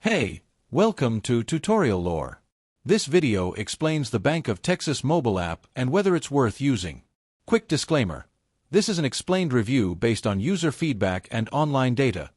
Hey, welcome to Tutorial Lore. This video explains the Bank of Texas mobile app and whether it's worth using. Quick disclaimer. This is an explained review based on user feedback and online data,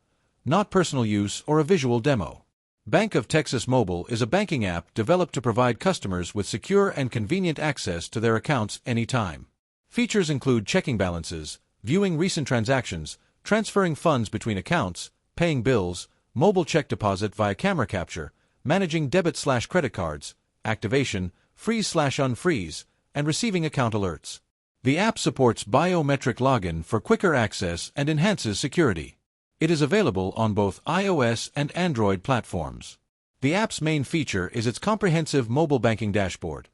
not personal use or a visual demo. Bank of Texas Mobile is a banking app developed to provide customers with secure and convenient access to their accounts anytime. Features include checking balances, viewing recent transactions, transferring funds between accounts, paying bills, mobile check deposit via camera capture, managing debit/credit cards, activation, freeze/unfreeze, and receiving account alerts. The app supports biometric login for quicker access and enhances security. It is available on both iOS and Android platforms. The app's main feature is its comprehensive mobile banking dashboard.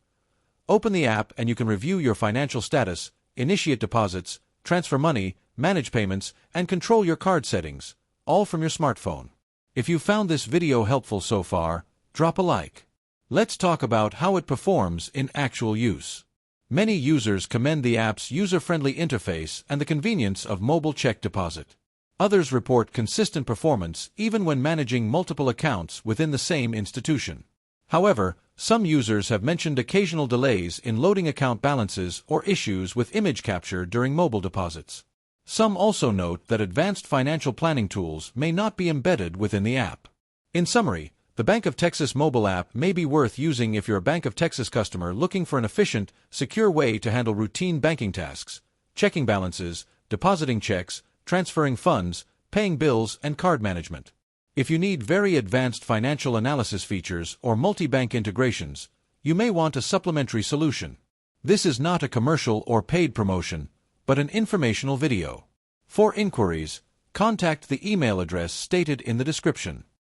Open the app and you can review your financial status, initiate deposits, transfer money, manage payments, and control your card settings, all from your smartphone. If you found this video helpful so far, drop a like. Let's talk about how it performs in actual use. Many users commend the app's user-friendly interface and the convenience of mobile check deposit. Others report consistent performance even when managing multiple accounts within the same institution. However, some users have mentioned occasional delays in loading account balances or issues with image capture during mobile deposits. Some also note that advanced financial planning tools may not be embedded within the app. In summary, the Bank of Texas mobile app may be worth using if you're a Bank of Texas customer looking for an efficient, secure way to handle routine banking tasks, checking balances, depositing checks, transferring funds, paying bills, and card management. If you need very advanced financial analysis features or multi-bank integrations, you may want a supplementary solution. This is not a commercial or paid promotion, but an informational video. For inquiries, contact the email address stated in the description.